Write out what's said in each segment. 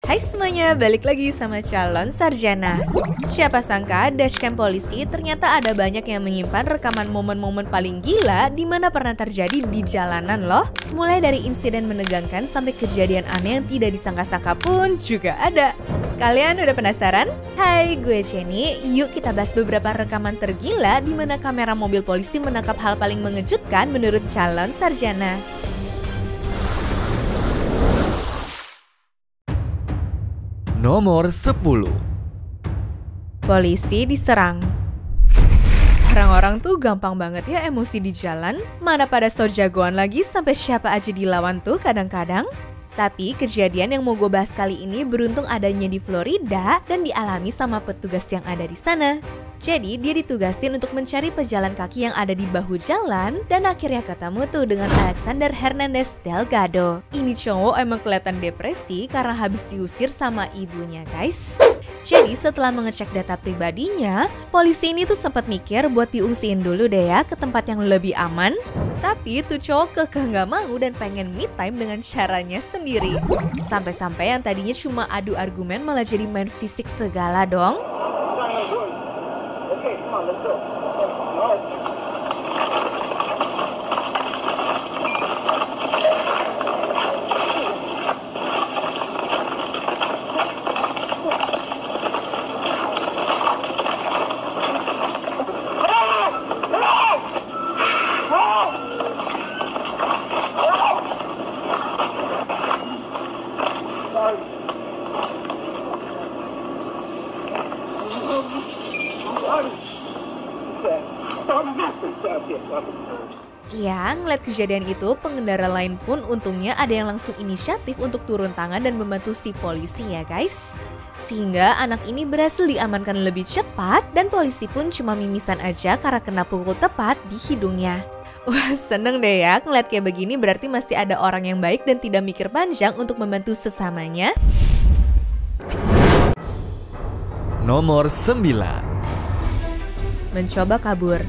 Hai semuanya, balik lagi sama calon sarjana. Siapa sangka dashcam polisi ternyata ada banyak yang menyimpan rekaman momen-momen paling gila di mana pernah terjadi di jalanan loh. Mulai dari insiden menegangkan sampai kejadian aneh yang tidak disangka-sangka pun juga ada. Kalian udah penasaran? Hai, gue Jenny. Yuk kita bahas beberapa rekaman tergila di mana kamera mobil polisi menangkap hal paling mengejutkan menurut calon sarjana. Nomor 10. Polisi diserang. Orang-orang tuh gampang banget ya emosi di jalan. Mana pada so jagoan lagi sampai siapa aja dilawan tuh kadang-kadang. Tapi kejadian yang mau gue bahas kali ini beruntung adanya di Florida dan dialami sama petugas yang ada di sana. Jadi dia ditugasin untuk mencari pejalan kaki yang ada di bahu jalan dan akhirnya ketemu tuh dengan Alexander Hernandez Delgado. Ini cowok emang kelihatan depresi karena habis diusir sama ibunya guys. Jadi setelah mengecek data pribadinya, polisi ini tuh sempat mikir buat diungsiin dulu deh ya ke tempat yang lebih aman. Tapi tuh cowok kekeh nggak mau dan pengen me time dengan caranya sendiri. Sampai-sampai yang tadinya cuma adu argumen malah jadi main fisik segala dong. Okay, come on, let's go. All right. Ya, ngeliat kejadian itu, pengendara lain pun untungnya ada yang langsung inisiatif untuk turun tangan dan membantu si polisi ya guys. Sehingga anak ini berhasil diamankan lebih cepat dan polisi pun cuma mimisan aja karena kena pukul tepat di hidungnya. Wah, seneng deh ya ngeliat kayak begini, berarti masih ada orang yang baik dan tidak mikir panjang untuk membantu sesamanya. Nomor 9. Mencoba kabur.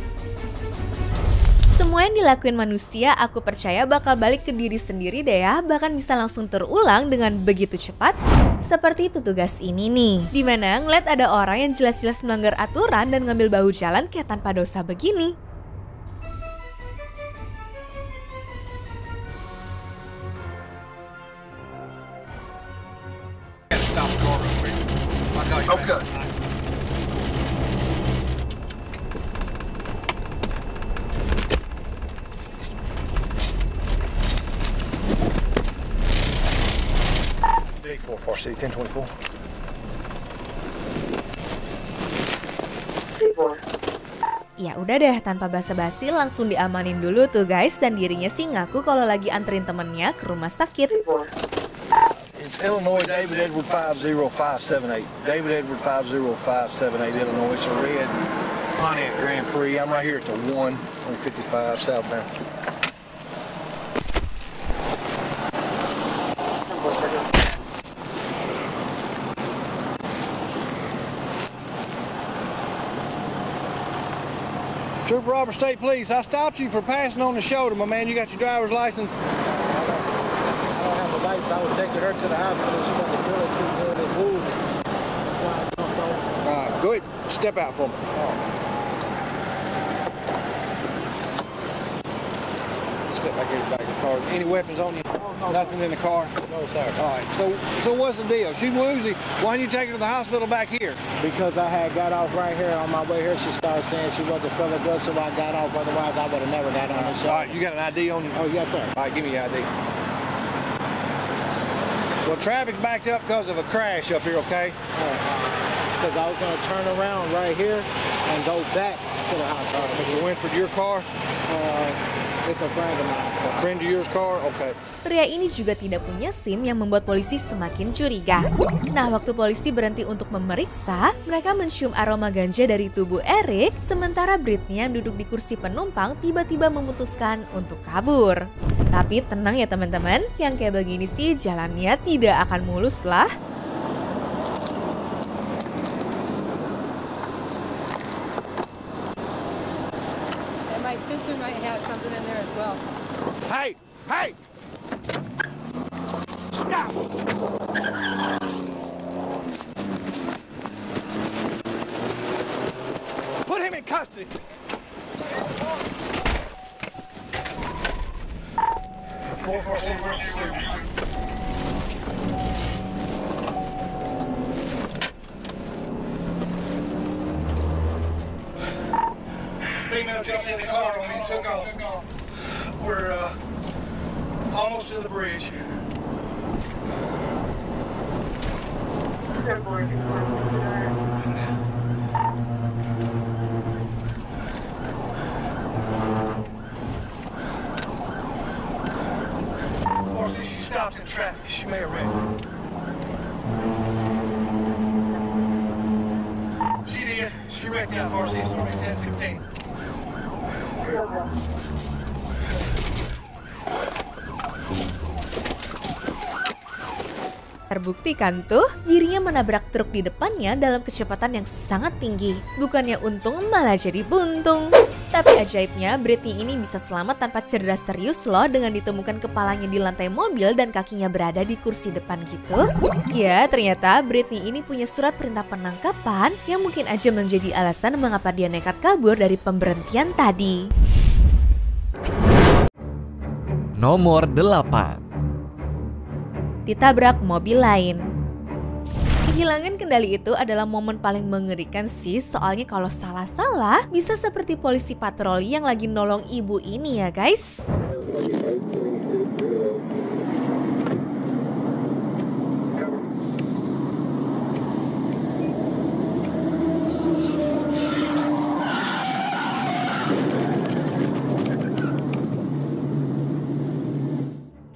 Semua yang dilakuin manusia aku percaya bakal balik ke diri sendiri deh ya, bahkan bisa langsung terulang dengan begitu cepat. Seperti petugas ini nih, dimana ngeliat ada orang yang jelas-jelas melanggar aturan dan ngambil bahu jalan kayak tanpa dosa begini. Okay. City 1024. Ya udah deh, tanpa basa-basi langsung diamanin dulu tuh guys, dan dirinya sih ngaku kalau lagi anterin temennya ke rumah sakit. It's Illinois David Edward 50578. David Edward 50578 Illinois. It's a red Pontiac Grand Prix. I'm right here at the 1 on 55 southbound. Trooper Robert State Police, I stopped you for passing on the shoulder, my man. You got your driver's license? I don't have a license. I was taking her to the hospital. She got the girl too good and woozy. That's why I jumped over. All right, go ahead. Step out for me. Step back here back of the car. Any weapons on you? No, Nothing in the car? No, sir. All right, so what's the deal? She woozy. Why didn't you take her to the hospital back here? Because I had got off right here on my way here. She started saying she wasn't feeling good, so I got off. Otherwise, I would have never got on this show. All right, you got an ID on you? Oh, yes, sir. All right, give me your ID. Well, traffic's backed up because of a crash up here, okay? Because I was going to turn around right here and go back to the hospital. Mr. Winford, your car? It's a friend of mine. A friend of yours car? Okay. Pria ini juga tidak punya SIM yang membuat polisi semakin curiga. Nah, waktu polisi berhenti untuk memeriksa, mereka mencium aroma ganja dari tubuh Eric, sementara Britney yang duduk di kursi penumpang tiba-tiba memutuskan untuk kabur. Tapi tenang ya teman-teman, yang kayak begini sih jalannya tidak akan mulus lah. My sister might have something in there as well. Hey! Hey! Stop! custody. Female jumped in the car on me and took off. We're almost to the bridge. Marcy, she stopped in traffic. She may have wrecked. She did. She wrecked out, Marcy. It's only 10:16. Terbukti kan tuh, dirinya menabrak truk di depannya dalam kecepatan yang sangat tinggi. Bukannya untung, malah jadi buntung. Tapi ajaibnya, Britney ini bisa selamat tanpa cedera serius loh dengan ditemukan kepalanya di lantai mobil dan kakinya berada di kursi depan gitu. Ya, ternyata Britney ini punya surat perintah penangkapan yang mungkin aja menjadi alasan mengapa dia nekat kabur dari pemberhentian tadi. Nomor 8. Ditabrak mobil lain. Kehilangan kendali itu adalah momen paling mengerikan sih, soalnya kalau salah-salah bisa seperti polisi patroli yang lagi nolong ibu ini ya guys.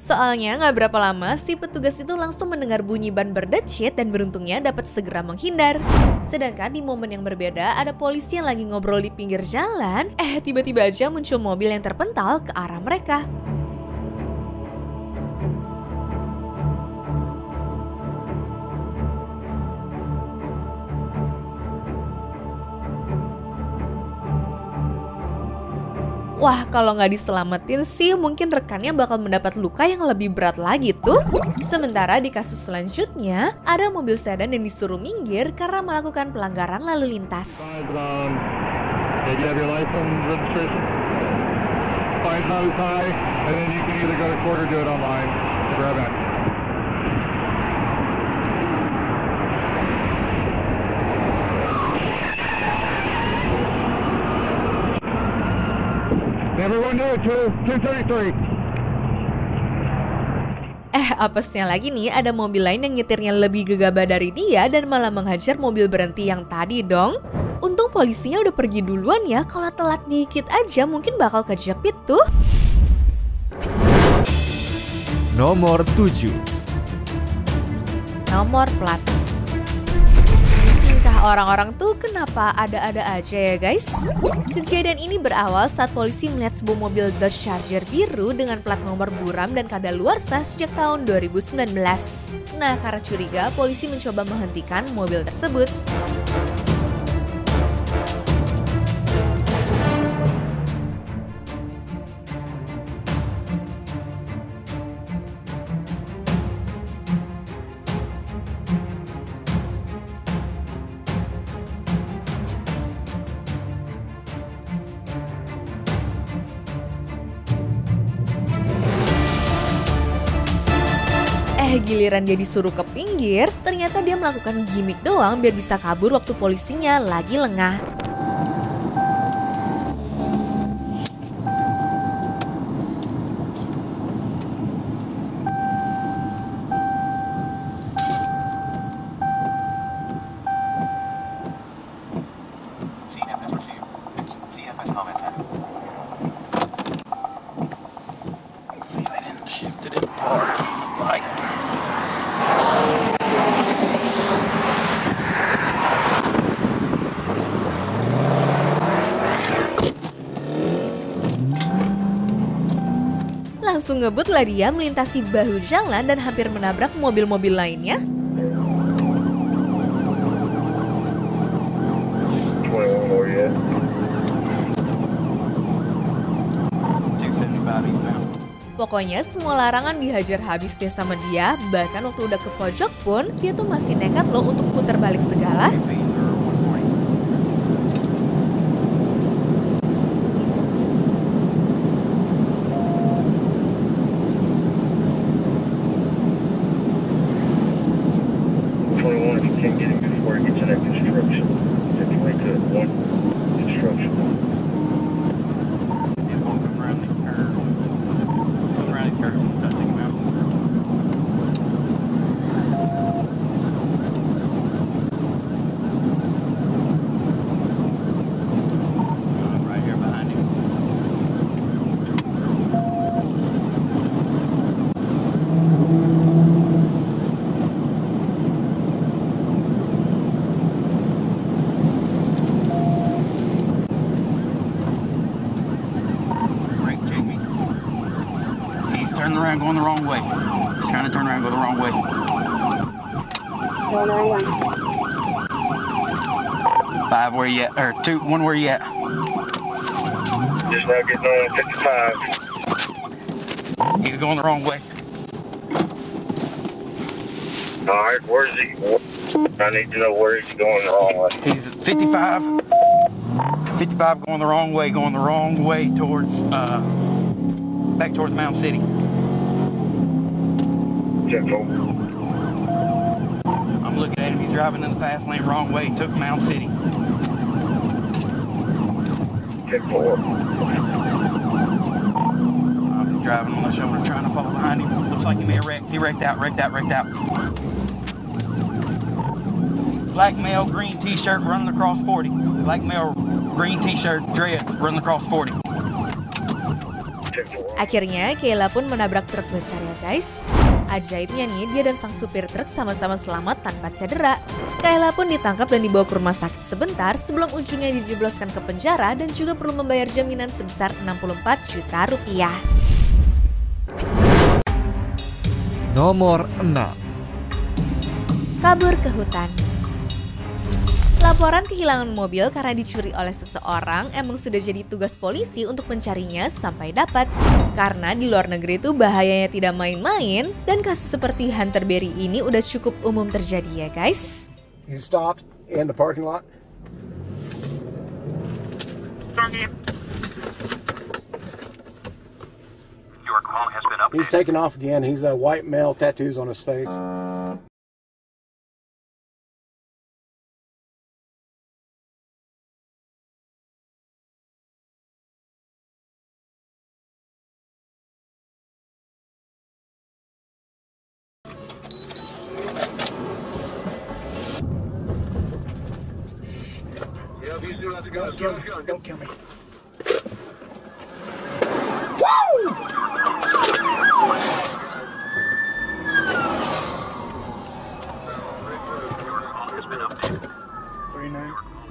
Soalnya nggak berapa lama si petugas itu langsung mendengar bunyi ban berdecit dan beruntungnya dapat segera menghindar. Sedangkan di momen yang berbeda ada polisi yang lagi ngobrol di pinggir jalan, tiba-tiba aja muncul mobil yang terpental ke arah mereka. Wah, kalau nggak diselamatin sih mungkin rekannya bakal mendapat luka yang lebih berat lagi tuh. Sementara di kasus selanjutnya, ada mobil sedan yang disuruh minggir karena melakukan pelanggaran lalu lintas. Everyone do it, 233. Apesnya lagi nih, ada mobil lain yang nyetirnya lebih gegabah dari dia dan malah menghajar mobil berhenti yang tadi dong. Untung polisinya udah pergi duluan ya, kalau telat dikit aja mungkin bakal kejepit tuh. Nomor 7. Nomor plat. Orang-orang tuh kenapa ada-ada aja ya guys? Kejadian ini berawal saat polisi melihat sebuah mobil Dodge Charger biru dengan plat nomor buram dan kadaluarsa sejak tahun 2019. Nah, karena curiga, polisi mencoba menghentikan mobil tersebut. Giliran dia disuruh ke pinggir, ternyata dia melakukan gimmick doang biar bisa kabur waktu polisinya lagi lengah. Langsung ngebut lah dia melintasi bahu jalan dan hampir menabrak mobil-mobil lainnya. Pokoknya semua larangan dihajar habis deh sama dia, bahkan waktu udah ke pojok pun dia tuh masih nekat loh untuk putar balik segala. 1021 if you can't get him before he gets in that construction. 1022 at 1 construction. He's going to come around these curves. Come around these curves and start taking him out. Right here behind him. Turning around, going the wrong way. He's trying to turn around, go the wrong way. Going the wrong way. 5, where you at? Or 2, 1, where you at? Just now getting on 55. He's going the wrong way. All right, where's he? I need to know where he's going the wrong way. He's at 55. 55 going the wrong way towards, back towards Mound City. 10-4. I'm looking at him, he's driving in the fast lane wrong way, took Mound City. 10-4. I'm driving on the shoulder, trying to follow behind him. Looks like he may have wrecked. He wrecked out. Black male, green t-shirt, running across 40. Black male, green t-shirt, dreads, running across 40. 10-4. Akhirnya Kayla pun menabrak truk besar ya guys. Ajaibnya nih, dia dan sang supir truk sama-sama selamat tanpa cedera. Kayla pun ditangkap dan dibawa ke rumah sakit sebentar sebelum ujungnya dijebloskan ke penjara dan juga perlu membayar jaminan sebesar 64 juta rupiah. Nomor 6. Kabur ke hutan. Laporan kehilangan mobil karena dicuri oleh seseorang emang sudah jadi tugas polisi untuk mencarinya sampai dapat. Karena di luar negeri itu bahayanya tidak main-main dan kasus seperti Hunter Berry ini udah cukup umum terjadi ya guys. He stopped in the parking lot. Your call has been He's taking off again. He's a white male, tattoos on his face. Don't kill me.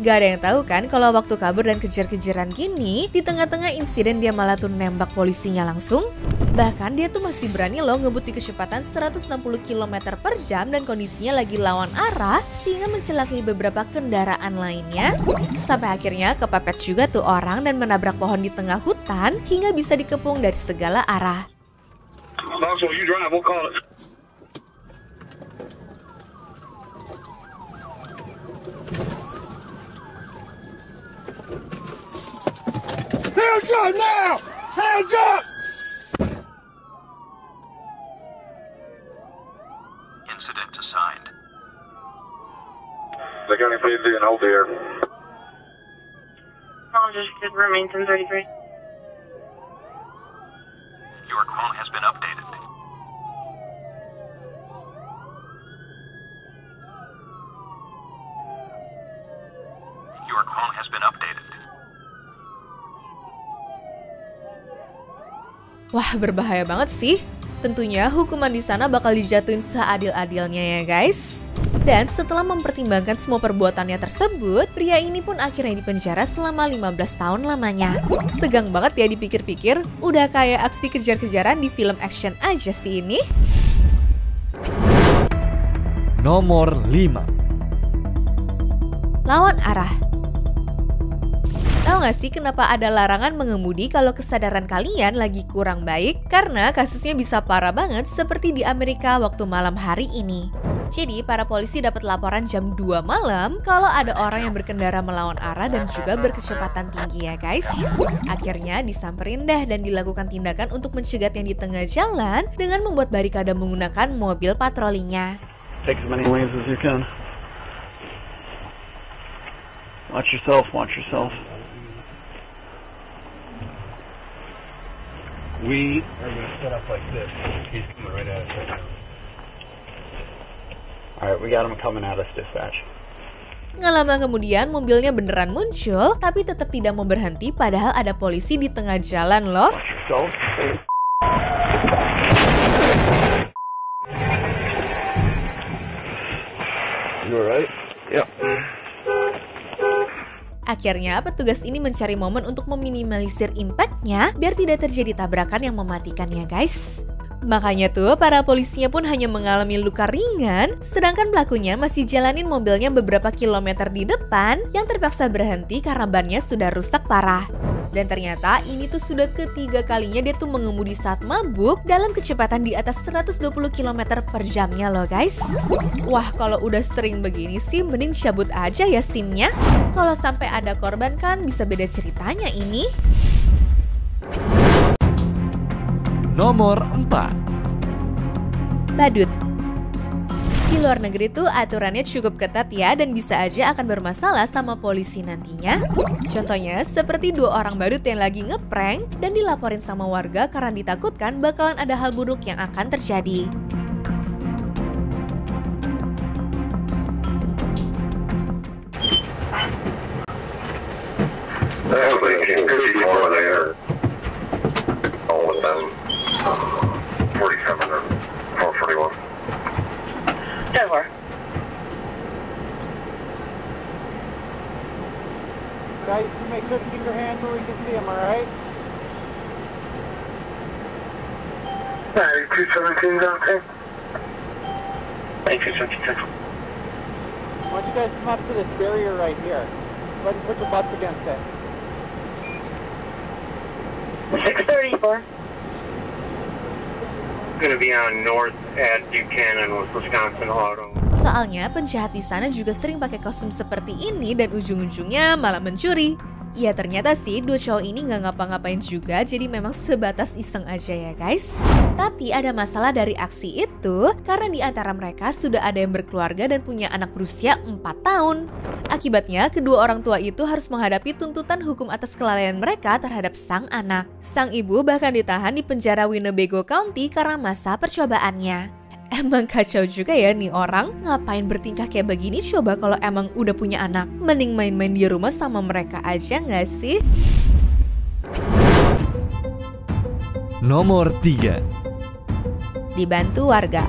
Gak ada yang tahu kan kalau waktu kabur dan kejar-kejaran gini, di tengah-tengah insiden dia malah tuh nembak polisinya langsung. Bahkan dia tuh masih berani loh ngebut di kecepatan 160 km per jam dan kondisinya lagi lawan arah sehingga mencelakai beberapa kendaraan lainnya. Sampai akhirnya kepepet juga tuh orang dan menabrak pohon di tengah hutan hingga bisa dikepung dari segala arah. Knoxville, you drive, we'll call it. Hands up now! Hands up! Incident assigned. They got any PD and hold there. I'll just remain 1033. Your call has been updated. Your call has been updated. Wah, berbahaya banget sih. Tentunya hukuman di sana bakal dijatuhin seadil-adilnya ya guys. Dan setelah mempertimbangkan semua perbuatannya tersebut, pria ini pun akhirnya dipenjara selama 15 tahun lamanya. Tegang banget ya dipikir-pikir, udah kayak aksi kejar-kejaran di film action aja sih ini. Nomor 5. Lawan arah. Tahu gak sih kenapa ada larangan mengemudi kalau kesadaran kalian lagi kurang baik? Karena kasusnya bisa parah banget seperti di Amerika waktu malam hari ini. Jadi para polisi dapat laporan jam 2 malam kalau ada orang yang berkendara melawan arah dan juga berkecepatan tinggi ya guys. Akhirnya disamperin deh dan dilakukan tindakan untuk mencegatnya di tengah jalan dengan membuat barikade menggunakan mobil patrolinya. Take as many lanes as you can. Watch yourself, watch yourself. We are going to set up like this. He's coming right at us right now. Alright, we got him coming at us, dispatch. Nggak lama kemudian mobilnya beneran muncul, tapi tetap tidak mau berhenti padahal ada polisi di tengah jalan loh. Yourself. You alright? Yep. Akhirnya petugas ini mencari momen untuk meminimalisir impact-nya biar tidak terjadi tabrakan yang mematikan ya guys. Makanya tuh para polisinya pun hanya mengalami luka ringan, sedangkan pelakunya masih jalanin mobilnya beberapa kilometer di depan yang terpaksa berhenti karena bannya sudah rusak parah. Dan ternyata ini tuh sudah ketiga kalinya dia tuh mengemudi saat mabuk dalam kecepatan di atas 120 km per jamnya loh guys. Wah kalau udah sering begini sih mending cabut aja ya SIM-nya. Kalau sampai ada korban kan bisa beda ceritanya ini. Nomor 4. Badut. Di luar negeri tuh aturannya cukup ketat ya dan bisa aja akan bermasalah sama polisi nantinya. Contohnya seperti 2 orang badut yang lagi ngeprank dan dilaporin sama warga karena ditakutkan bakalan ada hal buruk yang akan terjadi. Guys, make sure to keep your hand where we can see them, alright? 217 down there. 217. Why don't you guys come up to this barrier right here? Go ahead and put your butts against it. 634. Going to be on north at Buchanan with Wisconsin Auto. Soalnya penjahat di sana juga sering pakai kostum seperti ini dan ujung-ujungnya malah mencuri. Ya ternyata sih 2 cowok ini nggak ngapa-ngapain juga, jadi memang sebatas iseng aja ya guys. Tapi ada masalah dari aksi itu karena di antara mereka sudah ada yang berkeluarga dan punya anak berusia 4 tahun. Akibatnya kedua orang tua itu harus menghadapi tuntutan hukum atas kelalaian mereka terhadap sang anak. Sang ibu bahkan ditahan di penjara Winnebago County karena masa percobaannya. Emang kacau juga ya nih orang, ngapain bertingkah kayak begini coba kalau emang udah punya anak. Mending main-main di rumah sama mereka aja nggak sih? Nomor 3. Dibantu warga.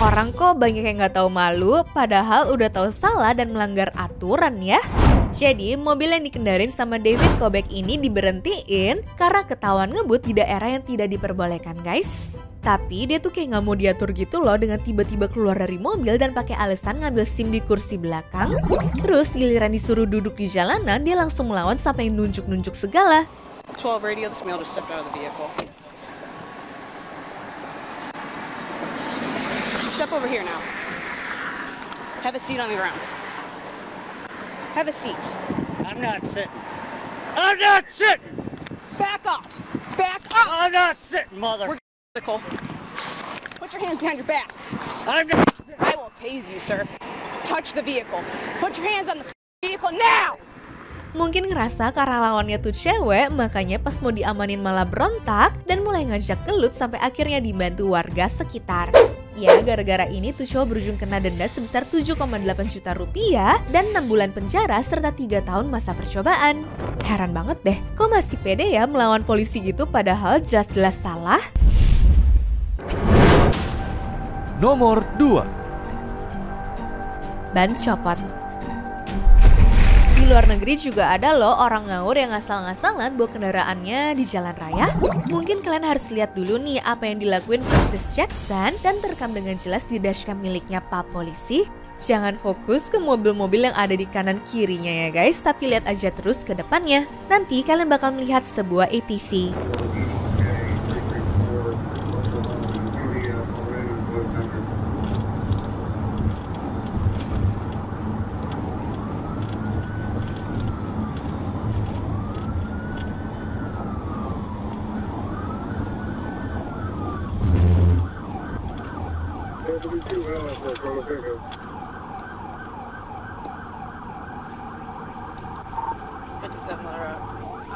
Orang kok banyak yang nggak tahu malu, padahal udah tahu salah dan melanggar aturan ya. Jadi mobil yang dikendarin sama David Kobek ini diberhentiin karena ketahuan ngebut di daerah yang tidak diperbolehkan guys. Tapi dia tuh kayak nggak mau diatur gitu loh dengan tiba-tiba keluar dari mobil dan pakai alasan ngambil SIM di kursi belakang. Terus giliran disuruh duduk di jalanan dia langsung melawan sampai nunjuk-nunjuk segala. 12 radio, this male just stepped out of the vehicle. Step over here now. Have a seat on the ground. Have a seat. I'm not sitting. I'm not sitting! Back up! Back up! I'm not sitting, mother... Put your hands behind your back. I'm not... I will tase you, sir. Touch the vehicle. Put your hands on the vehicle now! Mungkin ngerasa karena lawannya tuh cewek, makanya pas mau diamanin malah berontak dan mulai ngajak gelut sampai akhirnya dibantu warga sekitar. Ya, gara-gara ini tuh cowok berujung kena denda sebesar 7,8 juta rupiah dan 6 bulan penjara serta 3 tahun masa percobaan. Heran banget deh, kok masih pede ya melawan polisi gitu padahal jelas-jelas salah? Nomor 2. Ban copot. Di luar negeri juga ada loh orang ngawur yang ngasal-ngasalan bawa kendaraannya di jalan raya. Mungkin kalian harus lihat dulu nih apa yang dilakuin Curtis Jackson dan terekam dengan jelas di dashcam miliknya Pak Polisi. Jangan fokus ke mobil-mobil yang ada di kanan kirinya ya guys, tapi lihat aja terus ke depannya. Nanti kalian bakal melihat sebuah ATV.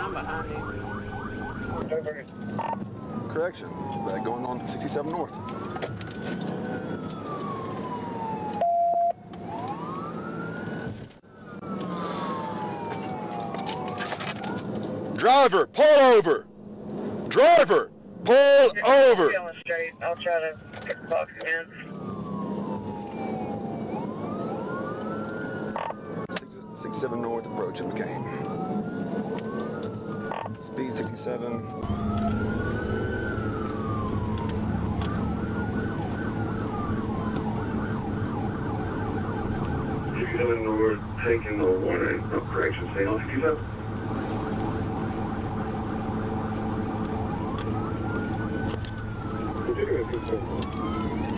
I'm behind you. Correction. Bag going on 67 North. Driver, pull over! Driver, pull over! Straight. I'll try to pick the box again. 67 North approaching McCain. Speed 67. North, taking the warning. No correction, stay on 67.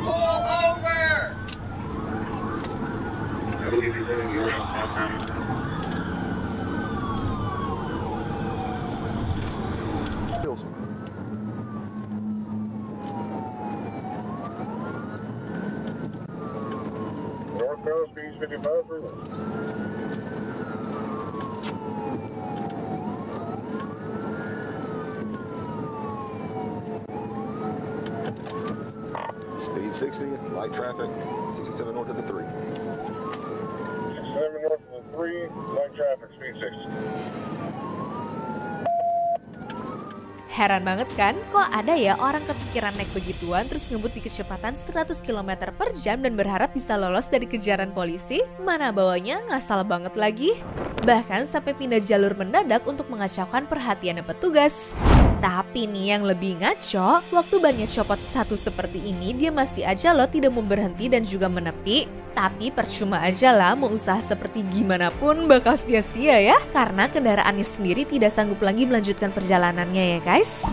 Pull over! I believe he's in your Pilsen. Northbound speed 55 for Speed 60, light traffic, 67 North at the 3. 67 North of the 3, light traffic, speed 60. Heran banget kan, kok ada ya orang kepikiran naik begituan terus ngebut di kecepatan 100 km per jam dan berharap bisa lolos dari kejaran polisi? Mana bawanya ngasal banget lagi. Bahkan sampai pindah jalur mendadak untuk mengacaukan perhatian petugas. Tapi nih yang lebih ngaco, waktu bannya copot satu seperti ini dia masih aja loh tidak mau berhenti dan juga menepi. Tapi percuma aja lah mau usaha seperti gimana pun bakal sia-sia ya. Karena kendaraannya sendiri tidak sanggup lagi melanjutkan perjalanannya ya guys.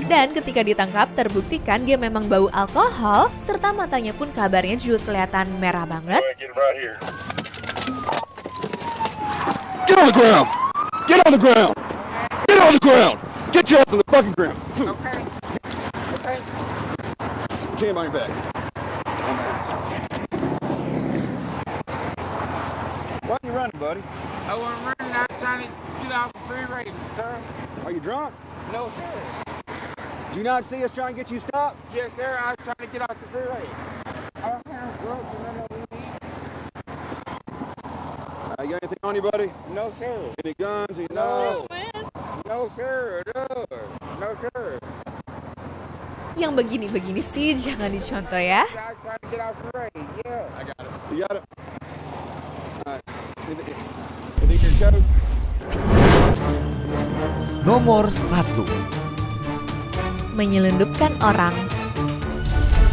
Dan ketika ditangkap terbuktikan dia memang bau alkohol. Serta matanya pun kabarnya juga kelihatan merah banget. Get on the ground! Get on the ground! Get on the ground! Get your ass on the fucking ground! Okay. Okay. Put your hand behind your back. Why are you running, buddy? I want to run out trying to get off the freeway, sir. Are you drunk? No, sir. Do you not see us trying to get you stopped? Yes, sir. I was trying to get off the freeway. I don't have drugs and none of these. You got anything on you, buddy? No, sir. Any guns? Any No. No, sir. No. No, sir. Yang begini-begini sih jangan dicontoh ya. I was trying to get off the freeway. Yeah. I got it. You got it? Alright. Anything in your coat? Nomor 1. Menyelundupkan orang.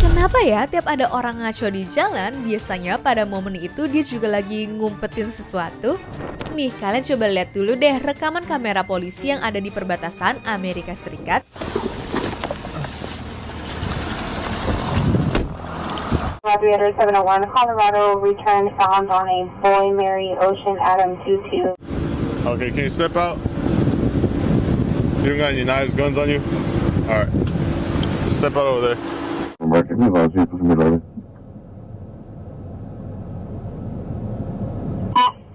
Kenapa ya tiap ada orang ngaco di jalan, biasanya pada momen itu dia juga lagi ngumpetin sesuatu? Nih kalian coba lihat dulu deh rekaman kamera polisi yang ada di perbatasan Amerika Serikat. Operator 701 Colorado, return found on a Boy Mary Ocean Adam 22. Okay, can you step out? You don't got any knives, guns on you? Alright. Just step out over there.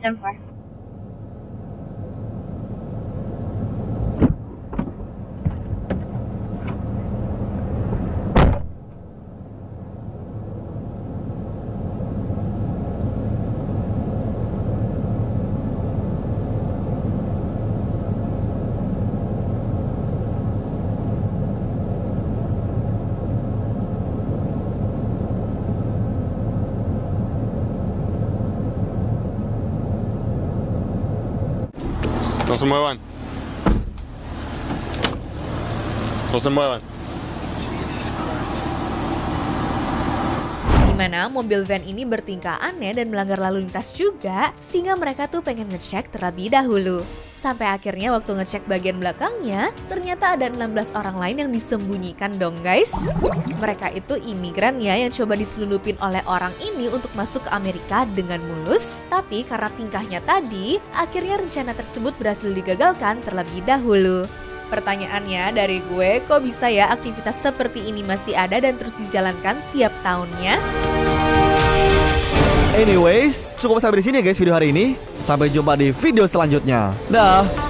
Simple. No se muevan. No se muevan. Dimana mobil van ini bertingkah aneh dan melanggar lalu lintas juga, sehingga mereka tuh pengen ngecek terlebih dahulu. Sampai akhirnya waktu ngecek bagian belakangnya, ternyata ada 16 orang lain yang disembunyikan dong guys. Mereka itu imigran ya yang coba diselundupin oleh orang ini untuk masuk ke Amerika dengan mulus. Tapi karena tingkahnya tadi, akhirnya rencana tersebut berhasil digagalkan terlebih dahulu. Pertanyaannya dari gue, kok bisa ya aktivitas seperti ini masih ada dan terus dijalankan tiap tahunnya? Anyways, cukup sampai di sini ya guys video hari ini. Sampai jumpa di video selanjutnya. Dah.